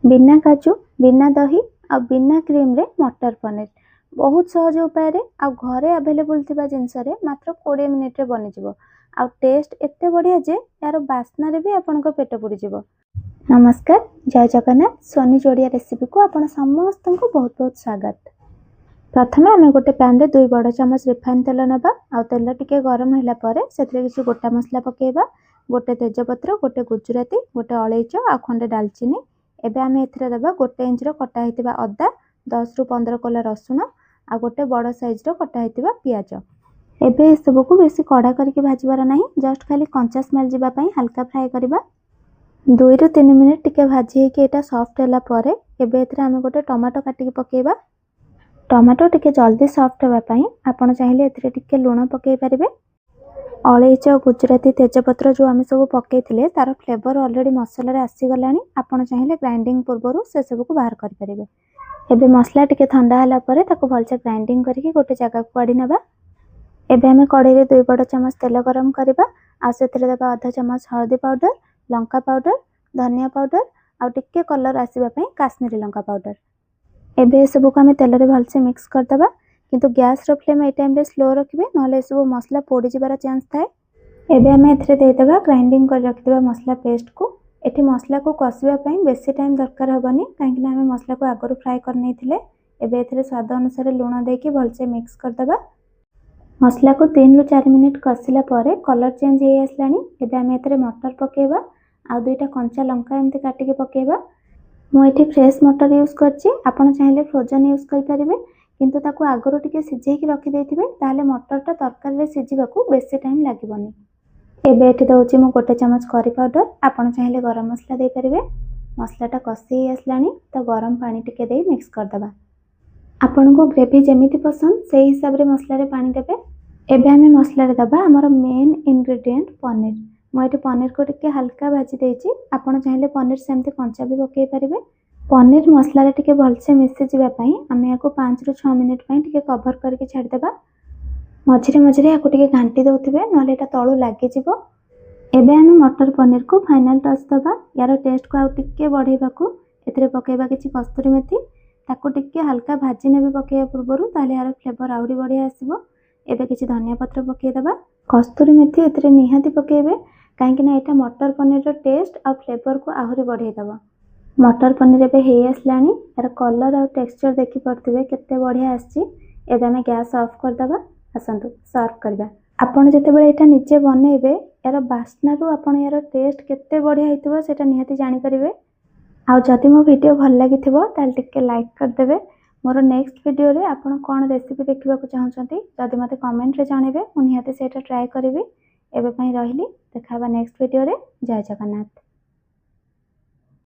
बिना काजू बिना दही आ बिना क्रीम रे मटर पनीर बहुत सहज उपाय आ घरे अवेलेबल थिबा जिनस रे मात्र 20 मिनिट रे बनि जिवो। आ टेस्ट एते बढ़िया जे यार बास्ना रे भी आपनको पेट पुरी जिवो। नमस्कार, जय जगन्नाथ। सोनी जोड़िया रेसिपी को आपण समस्त को बहुत बहुत स्वागत। प्रथमे आम गोटे पैन रे 2 बड़ चमच रिफाइन तेल नबा। आ तेल टिके गरम हैला परे सेतरे किछि गोटा मसला पकेबा। गोटे तेजपत्र, गोटे गुजराती, गोटे अलैच आ खंडे दालचीनी। एबे आमे एथिरे देबा 1 इंच रो कटा हेतिबा अदा, 10 रु 15 कोला रसुण आ गोटे बड़ साइज रो कटा हेतिबा पियाज। एबे ए सब को बेसी कड़ा करके भाजबार नाही, जस्ट खाली कंचा स्मेल जिबा पई हल्का फ्राई करबा। 2 रु 3 मिनिट टिके भाजी हे कि एटा सॉफ्ट होला परे एबे एथिरे आमे गोटे टमाटो काटिके पकेबा। टमाटो टिके जल्दी सॉफ्ट होबा पई आपण चाहिले एथिरे टिके लूण पकेई परिबे। अलैच, गुजराती, तेजपत्र जो आम सब पकईले तार फ्लेवर ऑलरेडी मसला रे आसी गलानी। आपण चाहिले ग्राइंडिंग पूर्व से सब को बाहर कर परिबे। एबे मसला टिके ठंडा होला परे ताको भलसे ग्राइंडिंग करके गोटे जगह को काढी नबा। एबे हमें कढ़ाई रे 2 बड़ चमच तेल गरम करबा। आ सेथिरे देबा आधा चमच हल्दी पाउडर, लंका पाउडर, धनिया पाउडर आ टिके कलर आसीबा पई काश्मीरी लंका पाउडर। एबे ए सब को हमें तेल रे भलसे मिक्स कर दबा। किंतु गैस रो फ्लेम ए टाइम रे स्लो रखिबे, नले सब मसला पोड़ी जिबार चांस थाए। एबे हमें एथिरे दे देबा ग्राइंडिंग कर रखिबा मसला पेस्ट को। एठी मसला को कसिबा पई बेसी टाइम दरकार हबनी, काहेकि ना हमें मसला को आगरु फ्राई कर नैथिले। एबे एथिरे स्वाद अनुसार लूण देके भलसे मिक्स कर दबा। मसला को 3 रु 4 मिनिट कसिला परे कलर चेंज हे आसलानी। एबे हमें एथिरे मटर पकेबा आ 2टा कंचा लंका एमती काटिके पकेबा। मु एठी फ्रेश मटर यूज करछि, आपण चाहिले फ्रोजन यूज करि परिबे। किंतु ताको आगरो टिके सिझेई कि रखि देथिबे, ताले मटरटा तरकारी रे सिझिबाकू बेसी टाइम लागिबनी। एबे एठी दउछि मु गोटे चमच करी पाउडर, आपण चाहिले गरम मसला दे परिबे। मसलाटा कसी आसलानी तो गरम पानी टिके देई मिक्स कर दबा। आपनको ग्रेवी जेमिति पसंद से हिसाब रे मसला रे पानी देबे। एबे हमें मसला रे दबा हमर मेन इंग्रेडिएंट पनीर। मु एठी पनीर को टिके हल्का भाजी देछि, आपण चाहिले पनीर सेमते कंचा भी पकेई परिबे। पनीर मसला रे टिके भलसे मिसि जिबा पई आमे याको 5 रु 6 मिनिट पई टिके कवर करके छाड़ देबा। मझिरे मझिरे याको टिके घांटी दउथिबे, नले एटा तळु लागि जिवो। एबे हमें मटर पनीर को फाइनल टच दबा। यार टेस्ट को आ टिके बढ़ेबाकू एथिरे पकेबा किछि कस्तूरी मेथी, ताको टिके हल्का भाजी नेबे पकेया पूर्वरु, ताले यार फ्लेवर आउरी बढ़िया आसीबो। एबे किछि धनिया पत्र पकेई दबा। कस्तूरी मेथी एथिरे निहाती पकेबे, काहेकि ना एटा मटर पनीर रो टेस्ट आ फ्लेवर को आहुरी बढ़ेई दबा। मटर पनीर एबे हे आसलानी, यार कलर और टेक्सचर देखि पड़थिबे केते बढ़िया आछि। एबे हमें गैस ऑफ कर दबा। आसंतु सर्व करबा। आपण जेतेबेले एटा निजे बनेबे यार बास्ना रु आपण यार टेस्ट केते बढ़िया हेतिबो सेटा निहाती जानि परिबे। आ जदि मो वीडियो भल लागिथिबो ताल टिके लाइक कर देबे। मोर नेक्स्ट वीडियो रे आपण कोन रेसिपी देखिबा को चाहउछंती जदि मते कमेंट रे जानिबे, मु निहाती सेटा ट्राई करबी। एबे पई रहिली, देखाबा नेक्स्ट वीडियो रे। जय जगन्नाथ।